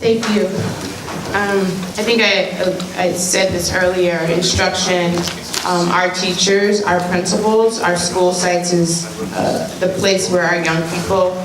Thank you. I think I said this earlier, instruction, our teachers, our principals, our school sites is the place where our young people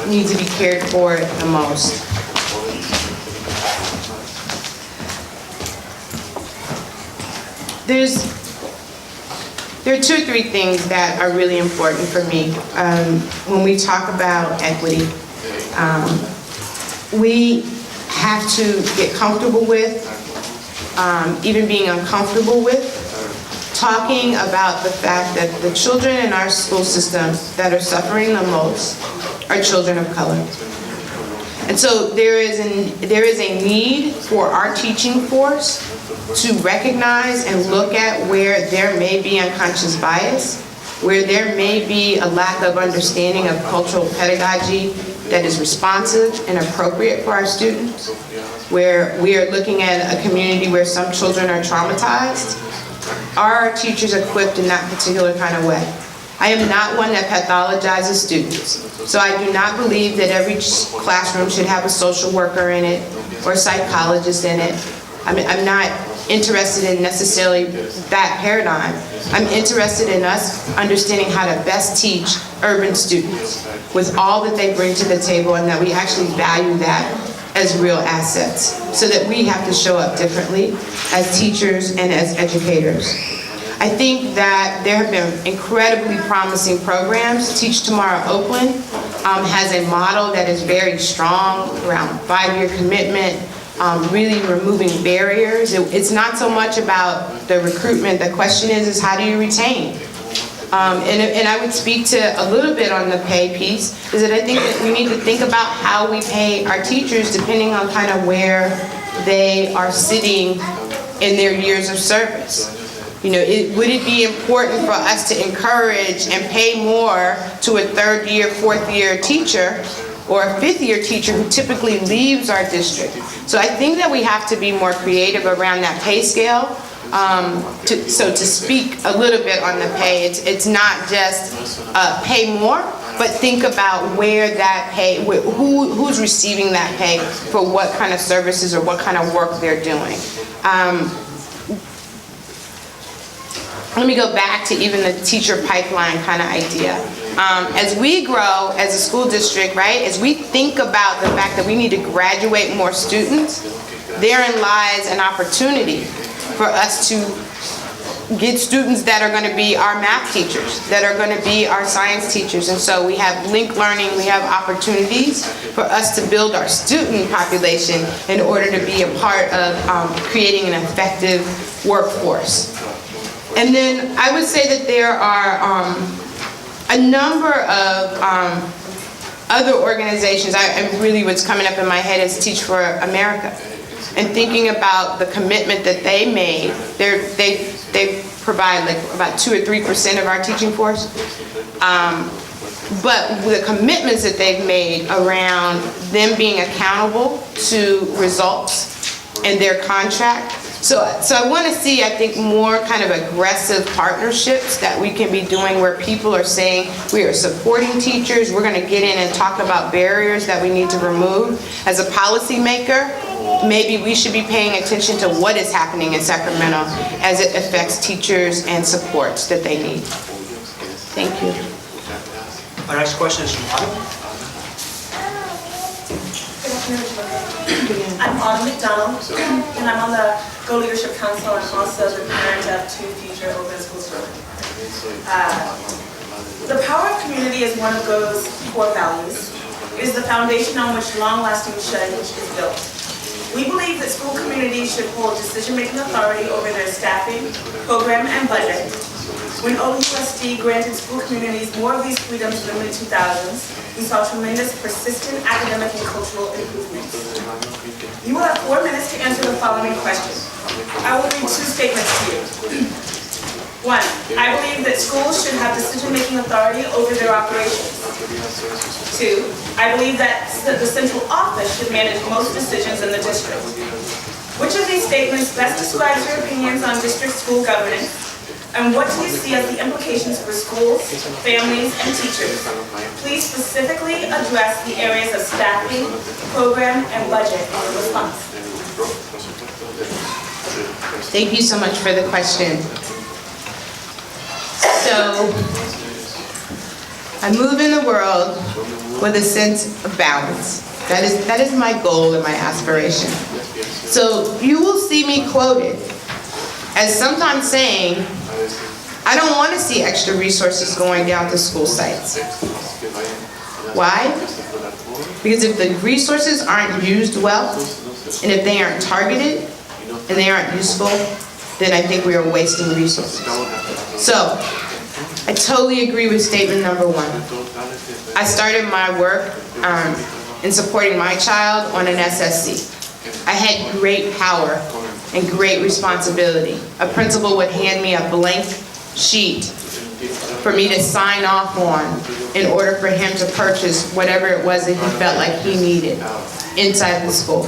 need to be cared for the most. There are 2 or 3 things that are really important for me when we talk about equity. We have to get comfortable with, even being uncomfortable with, talking about the fact that the children in our school system that are suffering the most are children of color. And so there is a need for our teaching force to recognize and look at where there may be unconscious bias, where there may be a lack of understanding of cultural pedagogy that is responsive and appropriate for our students, where we are looking at a community where some children are traumatized. Are our teachers equipped in that particular kind of way? I am not one that pathologizes students, so I do not believe that every classroom should have a social worker in it or a psychologist in it. I'm not interested in necessarily that paradigm. I'm interested in us understanding how to best teach urban students with all that they bring to the table, and that we actually value that as real assets, so that we have to show up differently as teachers and as educators. I think that there have been incredibly promising programs. Teach Tomorrow Oakland has a model that is very strong around 5-year commitment, really removing barriers. It's not so much about the recruitment. The question is how do you retain? And I would speak to a little bit on the pay piece, is that I think that we need to think about how we pay our teachers depending on kind of where they are sitting in their years of service. You know, would it be important for us to encourage and pay more to a 3rd year, 4th year teacher or a 5th year teacher who typically leaves our district? So I think that we have to be more creative around that pay scale. So to speak a little bit on the pay, it's not just pay more, but think about where that pay, who's receiving that pay for what kind of services or what kind of work they're doing. Let me go back to even the teacher pipeline kind of idea. As we grow as a school district, right, as we think about the fact that we need to graduate more students, therein lies an opportunity for us to get students that are going to be our math teachers, that are going to be our science teachers. And so we have linked learning, we have opportunities for us to build our student population in order to be a part of creating an effective workforce. And then I would say that there are a number of other organizations. Really what's coming up in my head is Teach for America. And thinking about the commitment that they made, they provide like about 2 or 3% of our teaching force. But the commitments that they've made around them being accountable to results in their contract. So I want to see, I think, more kind of aggressive partnerships that we can be doing where people are saying we are supporting teachers, we're going to get in and talk about barriers that we need to remove. As a policymaker, maybe we should be paying attention to what is happening in Sacramento as it affects teachers and supports that they need. Thank you. Our next question is from Autumn. I'm Autumn McDonald, and I'm on the Go Leadership Council and also the parent of 2 future open schools children. The power of community is one of Go's core values. It is the foundation on which long-lasting change is built. We believe that school communities should hold decision-making authority over their staffing, program, and budget. When OUSD granted school communities more of these freedoms in the mid-2000s, we saw tremendous, persistent academic and cultural improvements. You will have 4 minutes to answer the following question. I will read 2 statements to you. 1, I believe that schools should have decision-making authority over their operations. 2, I believe that the central office should manage most decisions in the district. Which of these statements best describes your opinions on district school governance? And what do you see as the implications for schools, families, and teachers? Please specifically address the areas of staffing, program, and budget in your response. Thank you so much for the question. So, I move in the world with a sense of balance. That is my goal and my aspiration. So you will see me quoted as sometimes saying, I don't want to see extra resources going down to school sites. Why? Because if the resources aren't used well, and if they aren't targeted, and they aren't useful, then I think we are wasting resources. So, I totally agree with statement number one. I started my work in supporting my child on an SSC. I had great power and great responsibility. A principal would hand me a blank sheet for me to sign off on in order for him to purchase whatever it was that he felt like he needed inside the school.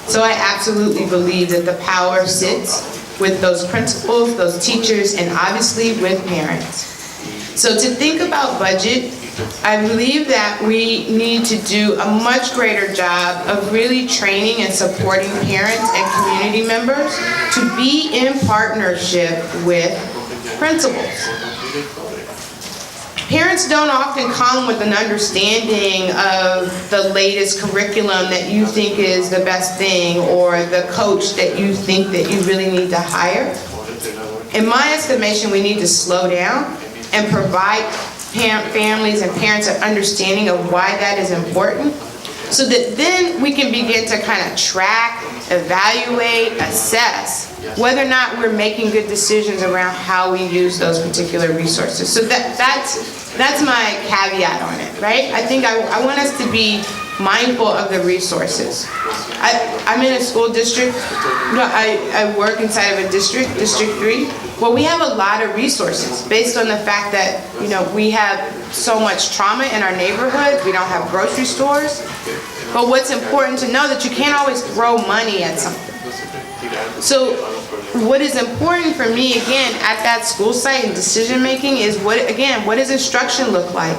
So I absolutely believe that the power sits with those principals, those teachers, and obviously with parents. So to think about budget, I believe that we need to do a much greater job of really training and supporting parents and community members to be in partnership with principals. Parents don't often come with an understanding of the latest curriculum that you think is the best thing, or the coach that you think that you really need to hire. In my estimation, we need to slow down and provide families and parents an understanding of why that is important, so that then we can begin to kind of track, evaluate, assess whether or not we're making good decisions around how we use those particular resources. So that's my caveat on it, right? I think I want us to be mindful of the resources. I'm in a school district. I work inside of a district, District 3. Well, we have a lot of resources based on the fact that, we have so much trauma in our neighborhood. We don't have grocery stores. But what's important to know that you can't always throw money at something. So what is important for me, again, at that school site and decision making is what does instruction look like?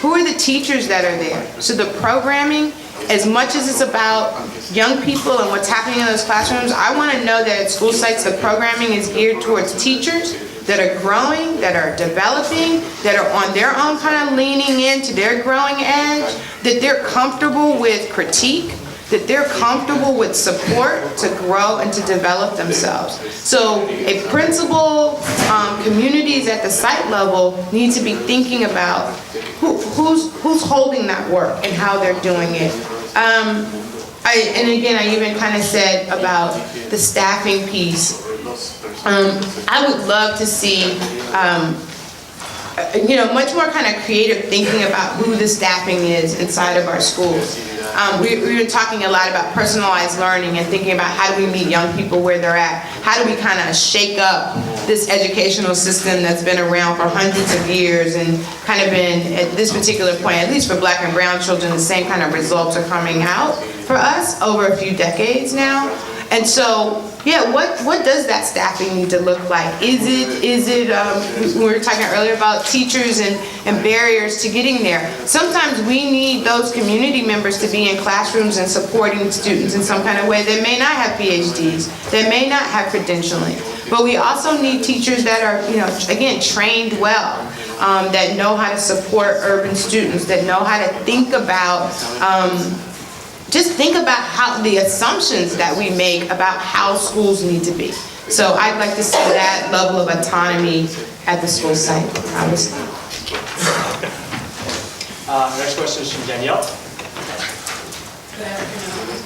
Who are the teachers that are there? So the programming, as much as it's about young people and what's happening in those classrooms, I want to know that at school sites the programming is geared towards teachers that are growing, that are developing, that are on their own kind of leaning into their growing edge, that they're comfortable with critique, that they're comfortable with support to grow and to develop themselves. So a principal, communities at the site level need to be thinking about who's holding that work and how they're doing it. And again, I even kind of said about the staffing piece. I would love to see much more kind of creative thinking about who the staffing is inside of our schools. We've been talking a lot about personalized learning and thinking about how do we meet young people where they're at? How do we kind of shake up this educational system that's been around for hundreds of years and kind of been, at this particular point, at least for Black and brown children, the same kind of results are coming out for us over a few decades now. And so, yeah, what does that staffing need to look like? Is it we were talking earlier about teachers and barriers to getting there. Sometimes we need those community members to be in classrooms and supporting students in some kind of way that may not have PhDs, that may not have credentialing. But we also need teachers that are, again, trained well, that know how to support urban students, that know how to think about just think about how the assumptions that we make about how schools need to be. So I'd like to see that level of autonomy at the school site, obviously. Next question is from Danielle. Good afternoon.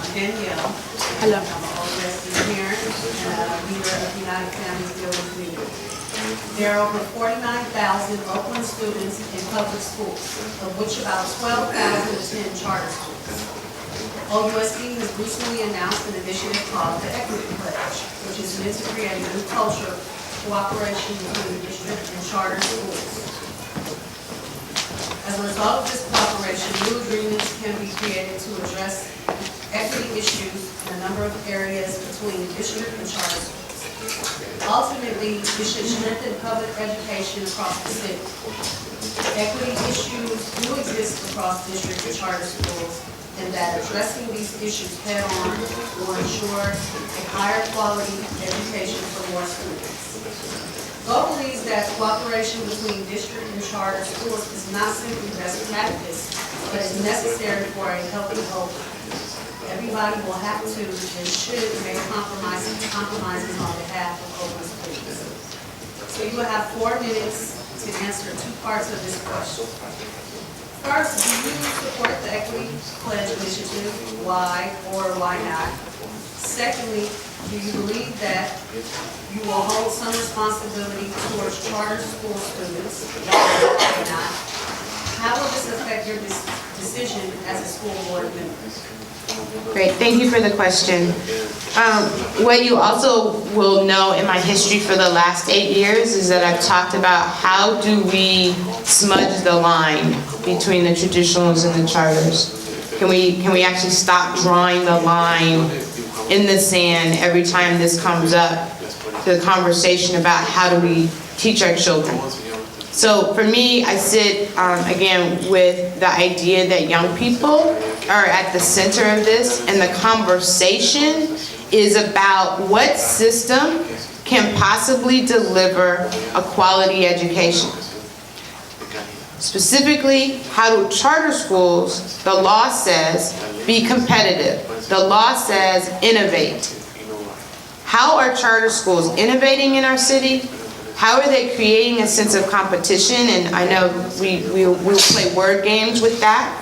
I'm Danielle. Hello. I'm an OSD parent and a leader of United Families Building Community. There are over 49,000 Oakland students in public schools, of which about 12,000 attend charter schools. OUSD has recently announced an initiative called the Equity Pledge, which is meant to create a new culture of cooperation between district and charter schools. As a result of this cooperation, new agreements can be created to address equity issues in a number of areas between district and charter schools. Ultimately, it should strengthen public education across the city. Equity issues do exist across district and charter schools, and that addressing these issues head-on will ensure a higher quality education for more students. GO believes that cooperation between district and charter schools is not simply best practice, but is necessary for a healthy whole. Everybody will have to and should make compromises on behalf of Oakland students. So you will have 4 minutes to answer 2 parts of this question. First, do you support the Equity Pledge Initiative? Why or why not? Secondly, do you believe that you will hold some responsibility towards charter school students? Why or not? How will this affect your decision as a school board member? Great, thank you for the question. What you also will know in my history for the last 8 years is that I've talked about how do we smudge the line between the traditionals and the charters. Can we actually stop drawing the line in the sand every time this comes up, the conversation about how do we teach our children. So for me, I sit, again, with the idea that young people are at the center of this, and the conversation is about what system can possibly deliver a quality education. Specifically, how do charter schools, the law says, be competitive. The law says innovate. How are charter schools innovating in our city? How are they creating a sense of competition? And I know we'll play word games with that.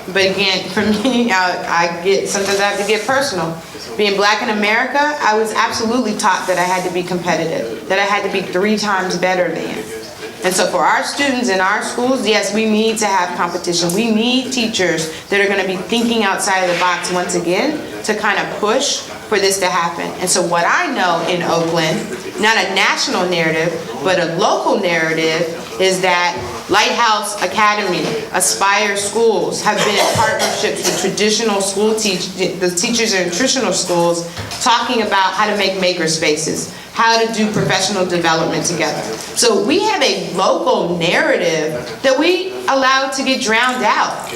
But again, for me, sometimes I have to get personal. Being black in America, I was absolutely taught that I had to be competitive, that I had to be 3 times better than. And so for our students in our schools, yes, we need to have competition. We need teachers that are going to be thinking outside of the box once again to kind of push for this to happen. And so what I know in Oakland, not a national narrative, but a local narrative, is that Lighthouse Academy, Aspire schools have been in partnerships with traditional school the teachers in traditional schools, talking about how to make maker spaces, how to do professional development together. So we have a local narrative that we allow to get drowned out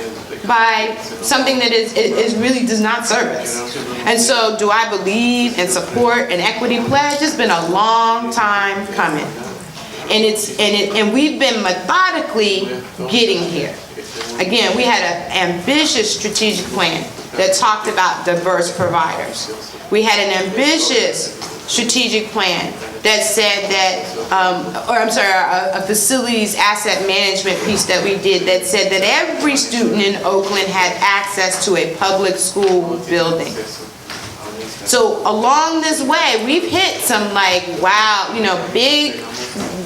by something that is really does not serve us. And so do I believe and support an equity pledge? It's been a long time coming. And we've been methodically getting here. Again, we had an ambitious strategic plan that talked about diverse providers. We had an ambitious strategic plan that said that, a facilities asset management piece that we did that said that every student in Oakland had access to a public school building. So along this way, we've hit some big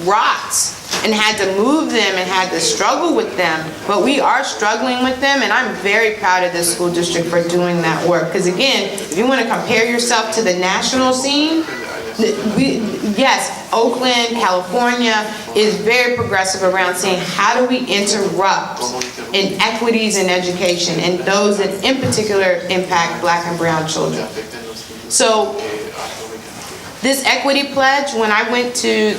rocks and had to move them and had to struggle with them, but we are struggling with them, and I'm very proud of this school district for doing that work. Because again, if you want to compare yourself to the national scene, yes, Oakland, California is very progressive around saying how do we interrupt inequities in education and those that in particular impact black and brown children. So this equity pledge, when I went to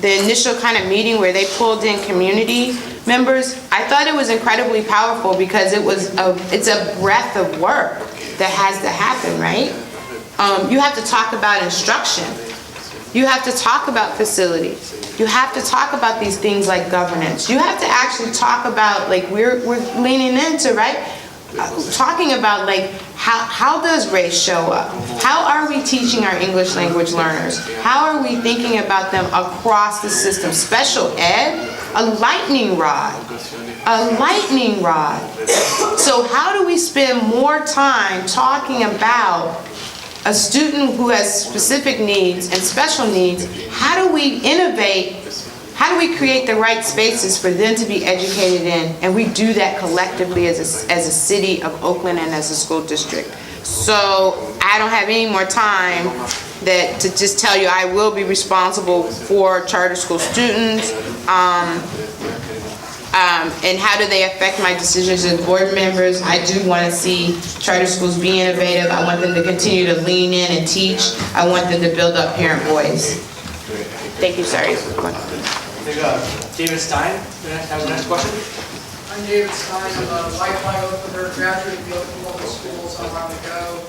the initial kind of meeting where they pulled in community members, I thought it was incredibly powerful because it's a breadth of work that has to happen, right? You have to talk about instruction. You have to talk about facilities. You have to talk about these things like governance. You have to actually talk about, like we're leaning into, right? Talking about like how does race show up? How are we teaching our English language learners? How are we thinking about them across the system? Special ed, a lightning rod. A lightning rod. So how do we spend more time talking about a student who has specific needs and special needs? How do we innovate? How do we create the right spaces for them to be educated in? And we do that collectively as a city of Oakland and as a school district. So I don't have any more time to just tell you I will be responsible for charter school students. And how do they affect my decisions as board members? I do want to see charter schools be innovative. I want them to continue to lean in and teach. I want them to build up parent voice. Thank you, sorry. David Stein, has the next question. I'm David Stein, I'm a lifelong Oaklander, graduate of the Oakland Public Schools. I'm on the go.